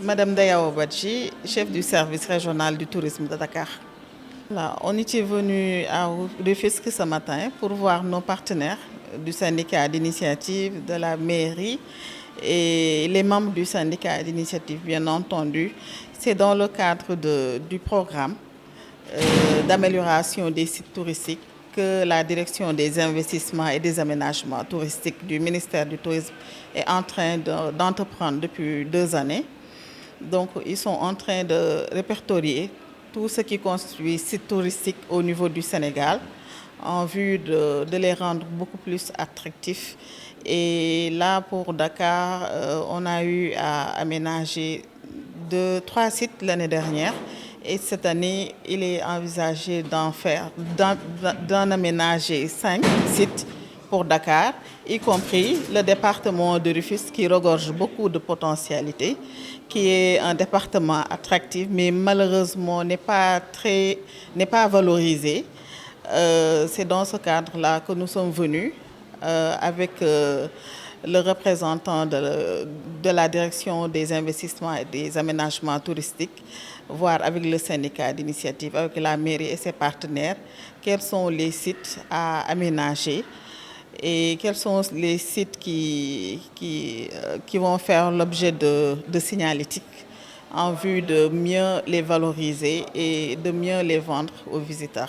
Madame Dayao Badji, chef du service régional du tourisme de Dakar. Là, on était venu à Rufisque ce matin pour voir nos partenaires du syndicat d'initiative, de la mairie et les membres du syndicat d'initiative, bien entendu. C'est dans le cadre du programme d'amélioration des sites touristiques que la direction des investissements et des aménagements touristiques du ministère du Tourisme est en train d'entreprendre depuis 2 années. Donc, ils sont en train de répertorier tout ce qui constitue site touristique au niveau du Sénégal en vue de les rendre beaucoup plus attractifs. Et là, pour Dakar, on a eu à aménager 3 sites l'année dernière. Et cette année, il est envisagé d'en aménager 5 sites pour Dakar, y compris le département de Rufisque qui regorge beaucoup de potentialités, qui est un département attractif, mais malheureusement n'est pas valorisé. C'est dans ce cadre-là que nous sommes venus avec le représentant de la direction des investissements et des aménagements touristiques, voir avec le syndicat d'initiative, avec la mairie et ses partenaires, quels sont les sites à aménager et quels sont les sites qui vont faire l'objet de signalétique en vue de mieux les valoriser et de mieux les vendre aux visiteurs.